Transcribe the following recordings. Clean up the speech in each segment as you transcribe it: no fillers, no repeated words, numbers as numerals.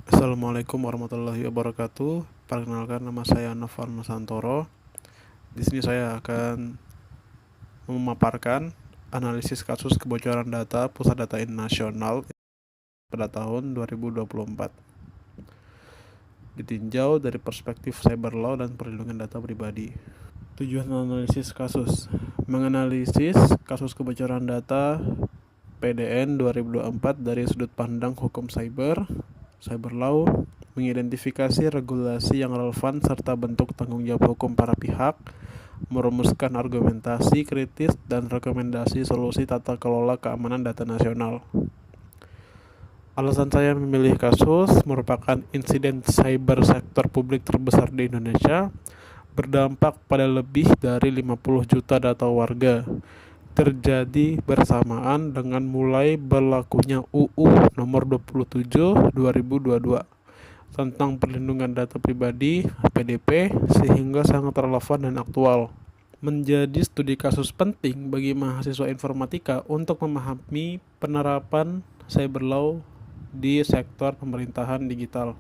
Assalamualaikum warahmatullahi wabarakatuh. Perkenalkan, nama saya Novan Nusantoro. Di sini saya akan memaparkan analisis kasus kebocoran data Pusat Data Nasional pada tahun 2024. Ditinjau dari perspektif cyber law dan perlindungan data pribadi. Tujuan analisis kasus: menganalisis kasus kebocoran data PDN 2024 dari sudut pandang hukum cyber law, mengidentifikasi regulasi yang relevan serta bentuk tanggung jawab hukum para pihak, merumuskan argumentasi kritis dan rekomendasi solusi tata kelola keamanan data nasional. Alasan saya memilih kasus merupakan insiden cyber sektor publik terbesar di Indonesia, berdampak pada lebih dari 50 juta data warga, terjadi bersamaan dengan mulai berlakunya UU nomor 27 2022 tentang perlindungan data pribadi (PDP), sehingga sangat relevan dan aktual. Menjadi studi kasus penting bagi mahasiswa informatika untuk memahami penerapan cyber law di sektor pemerintahan digital.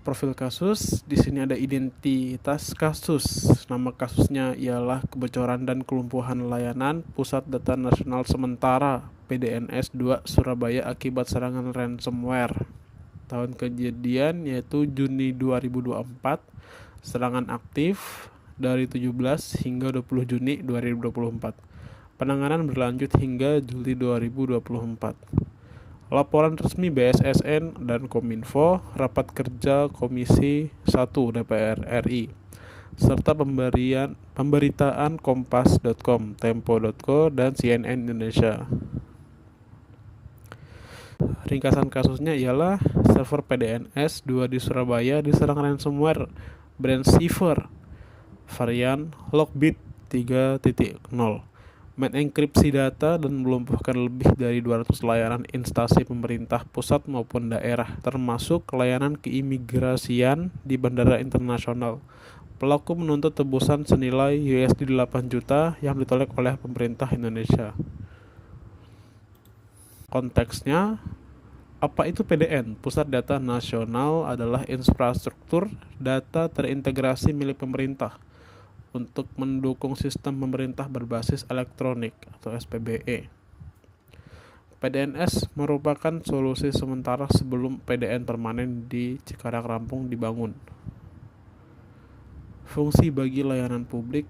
Profil kasus, di sini ada identitas kasus. Nama kasusnya ialah kebocoran dan kelumpuhan layanan Pusat Data Nasional Sementara PDNS 2 Surabaya akibat serangan ransomware. Tahun kejadian yaitu Juni 2024. Serangan aktif dari 17 hingga 20 Juni 2024. Penanganan berlanjut hingga Juli 2024. Laporan resmi BSSN dan Kominfo, rapat kerja Komisi 1 DPR RI, serta pemberitaan kompas.com, tempo.co, dan CNN Indonesia. Ringkasan kasusnya ialah server PDNS 2 di Surabaya diserang ransomware brand Cipher varian Lockbit 3.0, mengenkripsi data dan melumpuhkan lebih dari 200 layanan instansi pemerintah pusat maupun daerah, termasuk layanan keimigrasian di bandara internasional. Pelaku menuntut tebusan senilai USD 8 juta yang ditolak oleh pemerintah Indonesia. Konteksnya, apa itu PDN? Pusat Data Nasional adalah infrastruktur data terintegrasi milik pemerintah untuk mendukung sistem pemerintah berbasis elektronik atau SPBE. PDNS merupakan solusi sementara sebelum PDN permanen di Cikarang rampung dibangun. Fungsi bagi layanan publik.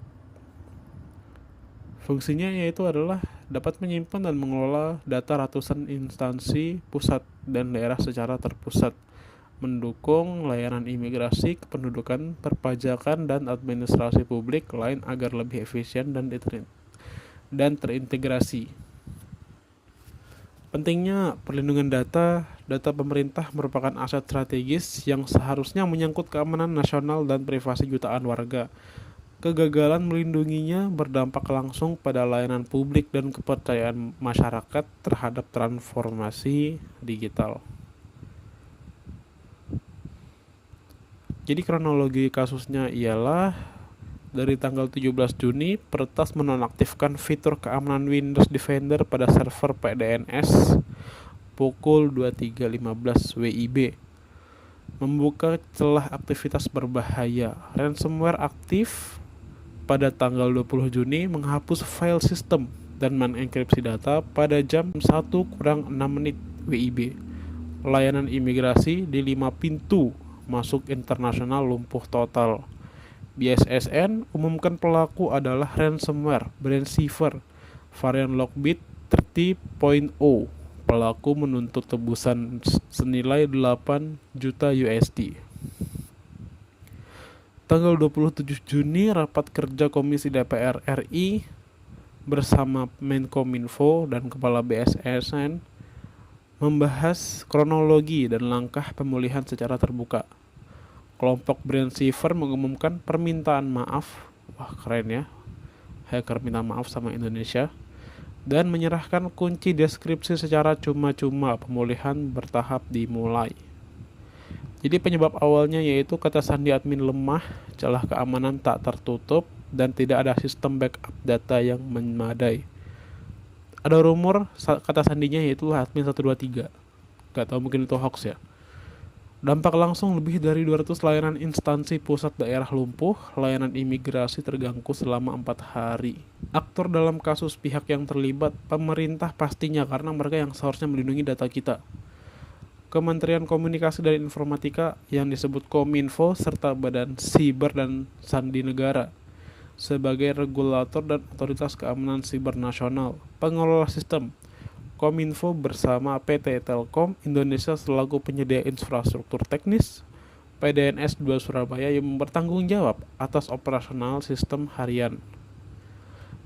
Fungsinya yaitu adalah dapat menyimpan dan mengelola data ratusan instansi pusat dan daerah secara terpusat, mendukung layanan imigrasi, kependudukan, perpajakan, dan administrasi publik lain agar lebih efisien dan terintegrasi. Pentingnya perlindungan data pemerintah merupakan aset strategis yang seharusnya menyangkut keamanan nasional dan privasi jutaan warga. Kegagalan melindunginya berdampak langsung pada layanan publik dan kepercayaan masyarakat terhadap transformasi digital. Jadi kronologi kasusnya ialah dari tanggal 17 Juni, Peretas menonaktifkan fitur keamanan Windows Defender pada server PDNS pukul 23.15 WIB, membuka celah aktivitas berbahaya. Ransomware aktif pada tanggal 20 Juni menghapus file sistem dan mengenkripsi data pada jam 1:06 WIB. Layanan imigrasi di 5 pintu masuk internasional lumpuh total. BSSN umumkan pelaku adalah ransomware brand Cipher varian Lockbit 30.0. Pelaku menuntut tebusan senilai 8 juta USD. Tanggal 27 Juni, rapat kerja Komisi DPR RI bersama Menkominfo dan Kepala BSSN membahas kronologi dan langkah pemulihan secara terbuka. Kelompok brand Cipher mengumumkan permintaan maaf, wah keren ya, hacker minta maaf sama Indonesia, dan menyerahkan kunci deskripsi secara cuma-cuma. Pemulihan bertahap dimulai. Jadi penyebab awalnya yaitu kata sandi admin lemah, celah keamanan tak tertutup, dan tidak ada sistem backup data yang memadai. Ada rumor kata sandinya yaitu admin 123. Gak tahu, mungkin itu hoax ya. Dampak langsung, lebih dari 200 layanan instansi pusat daerah lumpuh, layanan imigrasi terganggu selama 4 hari. Aktor dalam kasus pihak yang terlibat, pemerintah pastinya karena mereka yang seharusnya melindungi data kita. Kementerian Komunikasi dan Informatika yang disebut Kominfo serta Badan Siber dan Sandi Negara sebagai regulator dan otoritas keamanan siber nasional, pengelola sistem. Kominfo bersama PT Telkom Indonesia selaku penyedia infrastruktur teknis, PDNS 2 Surabaya yang bertanggung jawab atas operasional sistem harian.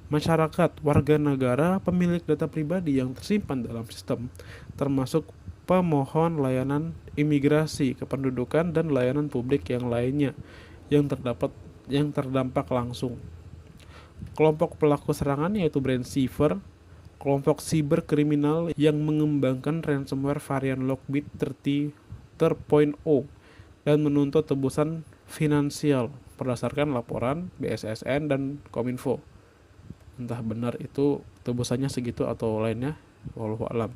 Masyarakat, warga negara, pemilik data pribadi yang tersimpan dalam sistem, termasuk pemohon layanan imigrasi, kependudukan, dan layanan publik yang lainnya yang terdampak langsung. Kelompok pelaku serangan yaitu brand Cipher, kelompok siber kriminal yang mengembangkan ransomware varian Lockbit 3.0 dan menuntut tebusan finansial berdasarkan laporan BSSN dan Kominfo. Entah benar itu tebusannya segitu atau lainnya, wallahu alam.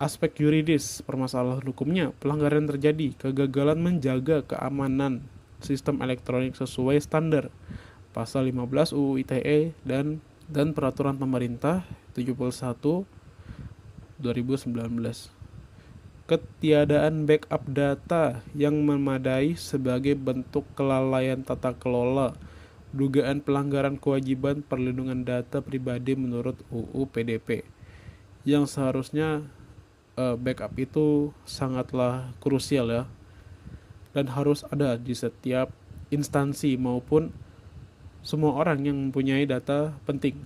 Aspek yuridis, permasalahan hukumnya, pelanggaran terjadi, kegagalan menjaga keamanan sistem elektronik sesuai standar pasal 15 UU ITE dan peraturan pemerintah 71 2019. Ketiadaan backup data yang memadai sebagai bentuk kelalaian tata kelola, dugaan pelanggaran kewajiban perlindungan data pribadi menurut UU PDP. Yang seharusnya backup itu sangatlah krusial ya, dan harus ada di setiap instansi maupun semua orang yang mempunyai data penting.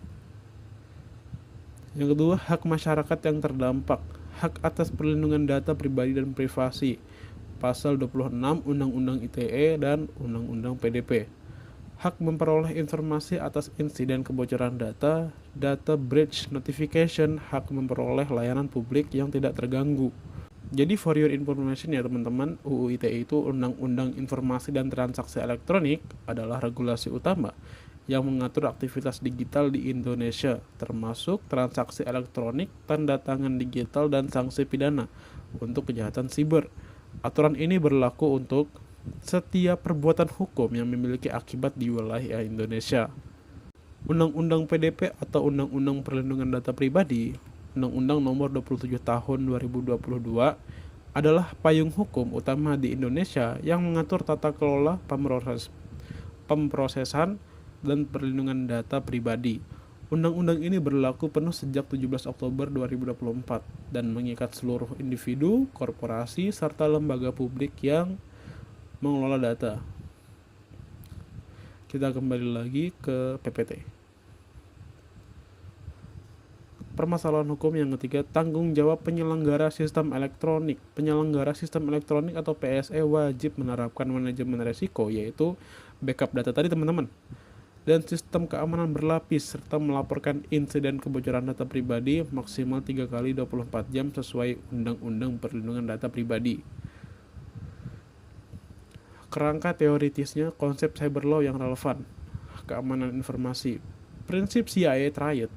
Yang kedua, hak masyarakat yang terdampak, hak atas perlindungan data pribadi dan privasi, pasal 26 Undang-Undang ITE dan Undang-Undang PDP. Hak memperoleh informasi atas insiden kebocoran data, data breach notification, hak memperoleh layanan publik yang tidak terganggu. Jadi for your information ya teman-teman, UU ITE itu Undang-Undang Informasi dan Transaksi Elektronik adalah regulasi utama yang mengatur aktivitas digital di Indonesia, termasuk transaksi elektronik, tanda tangan digital, dan sanksi pidana untuk kejahatan siber. Aturan ini berlaku untuk setiap perbuatan hukum yang memiliki akibat di wilayah Indonesia. Undang-Undang PDP atau Undang-Undang Perlindungan Data Pribadi, Undang-Undang Nomor 27 Tahun 2022 adalah payung hukum utama di Indonesia yang mengatur tata kelola pemrosesan dan perlindungan data pribadi. Undang-undang ini berlaku penuh sejak 17 Oktober 2024 dan mengikat seluruh individu, korporasi, serta lembaga publik yang mengelola data. Kita kembali lagi ke PPT. Permasalahan hukum yang ketiga, tanggung jawab penyelenggara sistem elektronik. Penyelenggara sistem elektronik atau PSE wajib menerapkan manajemen resiko, yaitu backup data tadi teman-teman, dan sistem keamanan berlapis, serta melaporkan insiden kebocoran data pribadi maksimal 3 kali 24 jam sesuai Undang-Undang Perlindungan Data Pribadi. Kerangka teoritisnya, konsep cyber law yang relevan, keamanan informasi, prinsip CIA Triad.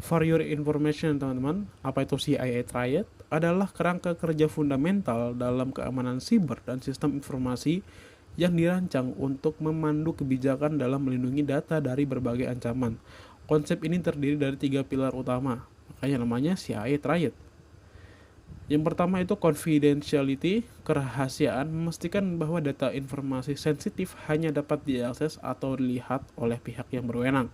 For your information teman-teman, apa itu CIA Triad? Adalah kerangka kerja fundamental dalam keamanan siber dan sistem informasi yang dirancang untuk memandu kebijakan dalam melindungi data dari berbagai ancaman. Konsep ini terdiri dari 3 pilar utama, makanya namanya CIA Triad. Yang pertama itu confidentiality, kerahasiaan, memastikan bahwa data informasi sensitif hanya dapat diakses atau dilihat oleh pihak yang berwenang.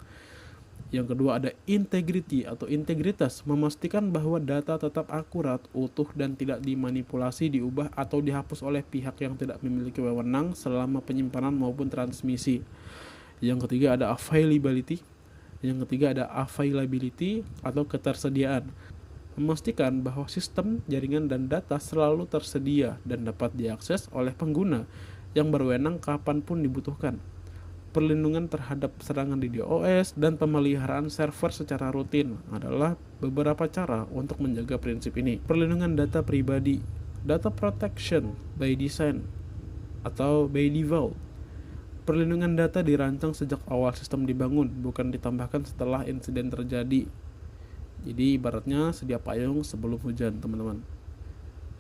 Yang kedua ada integrity atau integritas, memastikan bahwa data tetap akurat, utuh, dan tidak dimanipulasi, diubah, atau dihapus oleh pihak yang tidak memiliki wewenang selama penyimpanan maupun transmisi. Yang ketiga ada availability. Yang ketiga ada availability atau ketersediaan, memastikan bahwa sistem, jaringan, dan data selalu tersedia dan dapat diakses oleh pengguna yang berwenang kapanpun dibutuhkan. Perlindungan terhadap serangan DDoS dan pemeliharaan server secara rutin adalah beberapa cara untuk menjaga prinsip ini. Perlindungan data pribadi, data protection by design atau by default. Perlindungan data dirancang sejak awal sistem dibangun, bukan ditambahkan setelah insiden terjadi. Jadi ibaratnya sedia payung sebelum hujan, teman-teman.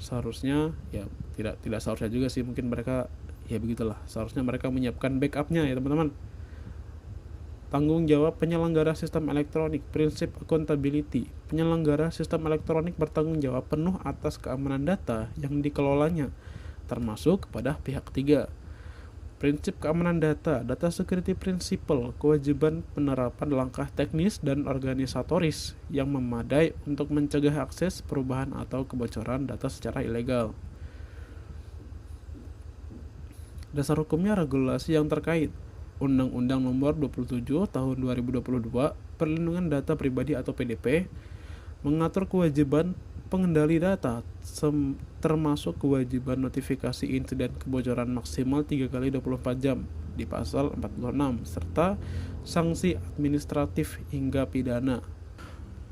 Seharusnya ya tidak seharusnya juga sih, mungkin mereka ya begitulah. Seharusnya mereka menyiapkan backupnya ya, teman-teman. Tanggung jawab penyelenggara sistem elektronik, prinsip accountability. Penyelenggara sistem elektronik bertanggung jawab penuh atas keamanan data yang dikelolanya, termasuk kepada pihak ketiga. Prinsip keamanan data, data security principle, kewajiban penerapan langkah teknis dan organisatoris yang memadai untuk mencegah akses, perubahan, atau kebocoran data secara ilegal. Dasar hukumnya regulasi yang terkait. Undang-Undang Nomor 27 Tahun 2022 Perlindungan Data Pribadi atau PDP mengatur kewajiban pengendali data termasuk kewajiban notifikasi insiden kebocoran maksimal 3 kali 24 jam di pasal 46 serta sanksi administratif hingga pidana.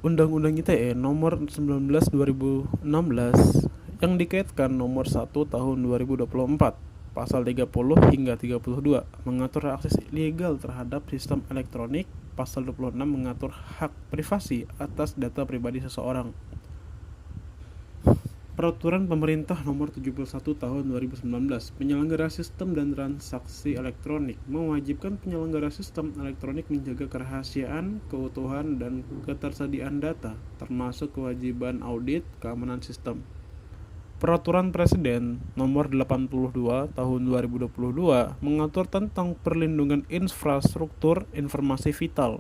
Undang-Undang ITE Nomor 19 2016 yang dikaitkan Nomor 1 Tahun 2024 Pasal 30 hingga 32 mengatur akses ilegal terhadap sistem elektronik. Pasal 26 mengatur hak privasi atas data pribadi seseorang. Peraturan Pemerintah Nomor 71 Tahun 2019 Penyelenggara Sistem dan Transaksi Elektronik mewajibkan penyelenggara sistem elektronik menjaga kerahasiaan, keutuhan, dan ketersediaan data, termasuk kewajiban audit keamanan sistem. Peraturan Presiden Nomor 82 Tahun 2022 mengatur tentang perlindungan infrastruktur informasi vital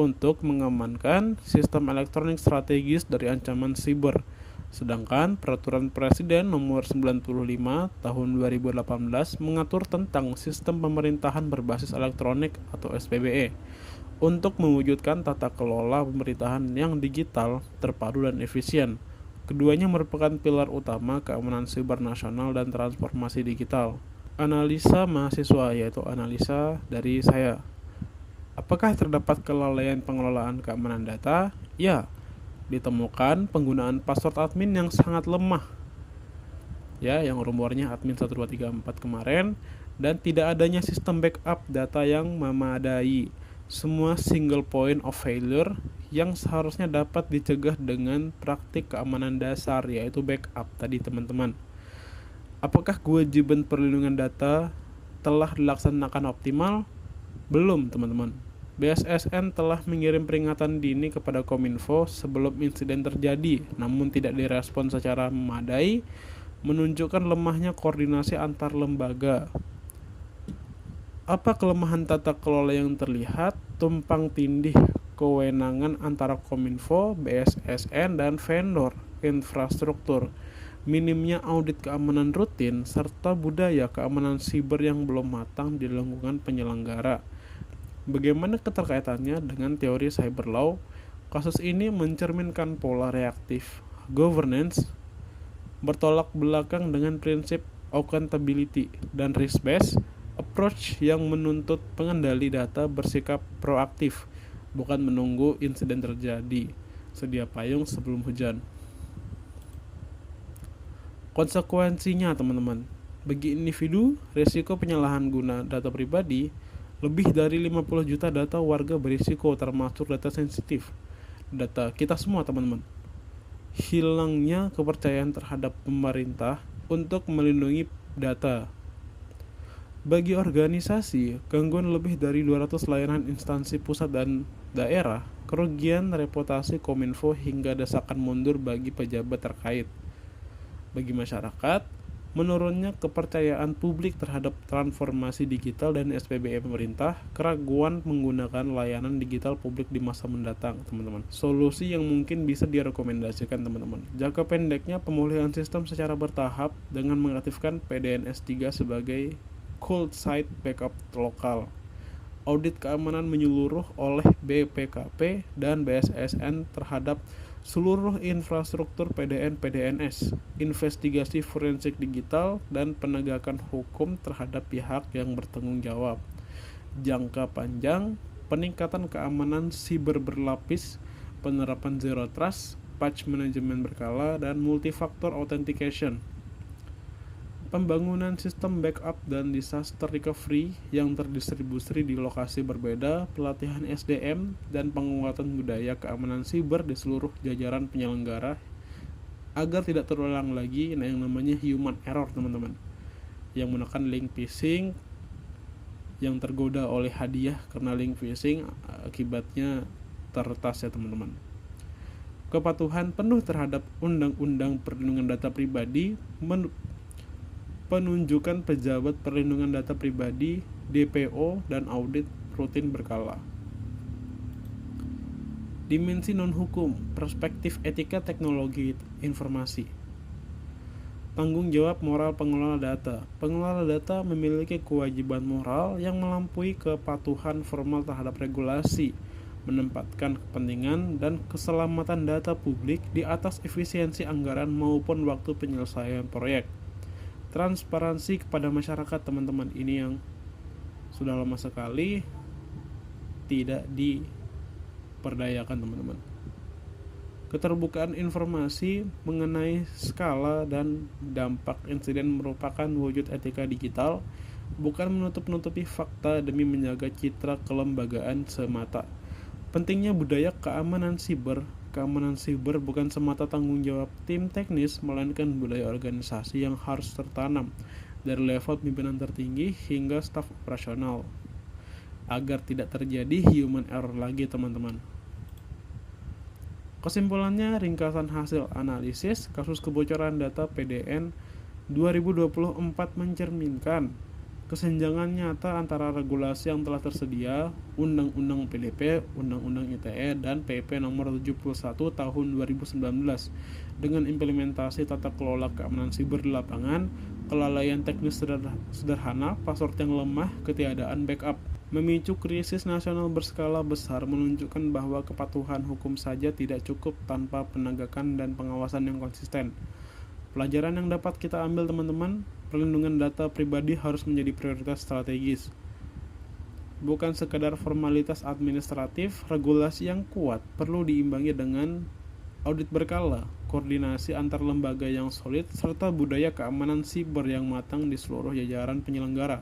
untuk mengamankan sistem elektronik strategis dari ancaman siber. Sedangkan Peraturan Presiden Nomor 95 Tahun 2018 mengatur tentang sistem pemerintahan berbasis elektronik atau SPBE untuk mewujudkan tata kelola pemerintahan yang digital, terpadu, dan efisien. Keduanya merupakan pilar utama keamanan siber nasional dan transformasi digital. Analisa mahasiswa, yaitu analisa dari saya. Apakah terdapat kelalaian pengelolaan keamanan data? Ya, ditemukan penggunaan password admin yang sangat lemah. Ya, yang rumornya admin 1234 kemarin, dan tidak adanya sistem backup data yang memadai. Semua single point of failure yang seharusnya dapat dicegah dengan praktik keamanan dasar, yaitu backup tadi, teman-teman. Apakah kewajiban perlindungan data telah dilaksanakan optimal? Belum, teman-teman. BSSN telah mengirim peringatan dini kepada Kominfo sebelum insiden terjadi, namun tidak direspon secara memadai, menunjukkan lemahnya koordinasi antar lembaga. Apa kelemahan tata kelola yang terlihat? Tumpang tindih kewenangan antara Kominfo, BSSN, dan vendor infrastruktur, minimnya audit keamanan rutin, serta budaya keamanan siber yang belum matang di lingkungan penyelenggara. Bagaimana keterkaitannya dengan teori cyber law? Kasus ini mencerminkan pola reaktif governance bertolak belakang dengan prinsip accountability dan risk-based approach yang menuntut pengendali data bersikap proaktif, bukan menunggu insiden terjadi. Sedia payung sebelum hujan. Konsekuensinya, teman-teman, bagi individu, risiko penyalahan guna data pribadi, lebih dari 50 juta data warga berisiko, termasuk data sensitif. Data kita semua, teman-teman. Hilangnya kepercayaan terhadap pemerintah untuk melindungi data. Bagi organisasi, gangguan lebih dari 200 layanan instansi pusat dan daerah, kerugian reputasi Kominfo hingga desakan mundur bagi pejabat terkait. Bagi masyarakat, menurunnya kepercayaan publik terhadap transformasi digital dan SPBE pemerintah, keraguan menggunakan layanan digital publik di masa mendatang, teman-teman. Solusi yang mungkin bisa direkomendasikan, teman-teman. Jangka pendeknya, pemulihan sistem secara bertahap dengan mengaktifkan PDNS 3 sebagai cold site backup lokal. Audit keamanan menyeluruh oleh BPKP dan BSSN terhadap seluruh infrastruktur PDN-PDNS, investigasi forensik digital, dan penegakan hukum terhadap pihak yang bertanggung jawab. Jangka panjang, peningkatan keamanan siber berlapis, penerapan zero trust, patch manajemen berkala, dan multifaktor authentication. Pembangunan sistem backup dan disaster recovery yang terdistribusi di lokasi berbeda, pelatihan SDM, dan penguatan budaya keamanan siber di seluruh jajaran penyelenggara agar tidak terulang lagi yang namanya human error, teman-teman, yang menekan link phishing, yang tergoda oleh hadiah karena link phishing akibatnya tertas ya teman-teman. Kepatuhan penuh terhadap Undang-Undang Perlindungan Data Pribadi, penunjukan pejabat perlindungan data pribadi, DPO, dan audit rutin berkala. Dimensi non-hukum, perspektif etika teknologi informasi. Tanggung jawab moral pengelola data. Pengelola data memiliki kewajiban moral yang melampaui kepatuhan formal terhadap regulasi, menempatkan kepentingan dan keselamatan data publik di atas efisiensi anggaran maupun waktu penyelesaian proyek. Transparansi kepada masyarakat, teman-teman, ini yang sudah lama sekali tidak diperdayakan, teman-teman. Keterbukaan informasi mengenai skala dan dampak insiden merupakan wujud etika digital, bukan menutup-nutupi fakta demi menjaga citra kelembagaan semata. Pentingnya budaya keamanan siber. Keamanan siber bukan semata tanggung jawab tim teknis, melainkan budaya organisasi yang harus tertanam dari level pimpinan tertinggi hingga staf operasional agar tidak terjadi human error lagi, teman-teman. Kesimpulannya, ringkasan hasil analisis kasus kebocoran data PDN 2024 mencerminkan kesenjangan nyata antara regulasi yang telah tersedia, Undang-Undang PDP, Undang-Undang ITE, dan PP nomor 71 tahun 2019 dengan implementasi tata kelola keamanan siber di lapangan, kelalaian teknis sederhana, password yang lemah, ketiadaan backup, memicu krisis nasional berskala besar, menunjukkan bahwa kepatuhan hukum saja tidak cukup tanpa penegakan dan pengawasan yang konsisten. Pelajaran yang dapat kita ambil, teman-teman, perlindungan data pribadi harus menjadi prioritas strategis. Bukan sekadar formalitas administratif, regulasi yang kuat perlu diimbangi dengan audit berkala, koordinasi antar lembaga yang solid, serta budaya keamanan siber yang matang di seluruh jajaran penyelenggara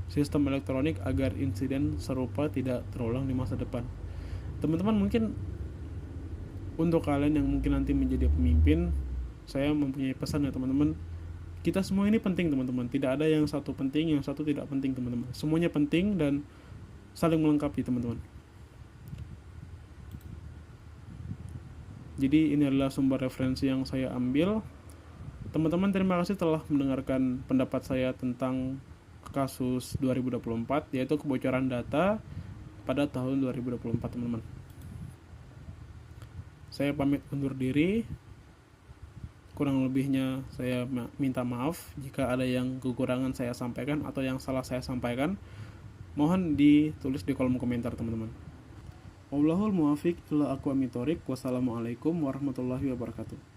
sistem elektronik agar insiden serupa tidak terulang di masa depan. Teman-teman, mungkin untuk kalian yang mungkin nanti menjadi pemimpin, saya mempunyai pesan ya teman-teman. Kita semua ini penting, teman-teman. Tidak ada yang satu penting, yang satu tidak penting, teman-teman. Semuanya penting dan saling melengkapi, teman-teman. Jadi ini adalah sumber referensi yang saya ambil. Teman-teman, terima kasih telah mendengarkan pendapat saya tentang kasus 2024, yaitu kebocoran data pada tahun 2024, teman-teman. Saya pamit undur diri. Kurang lebihnya saya minta maaf jika ada yang kekurangan saya sampaikan atau yang salah saya sampaikan. Mohon ditulis di kolom komentar, teman-teman. Wallahul muwaffiq ila aqwamit thoriq. Wassalamualaikum warahmatullahi wabarakatuh.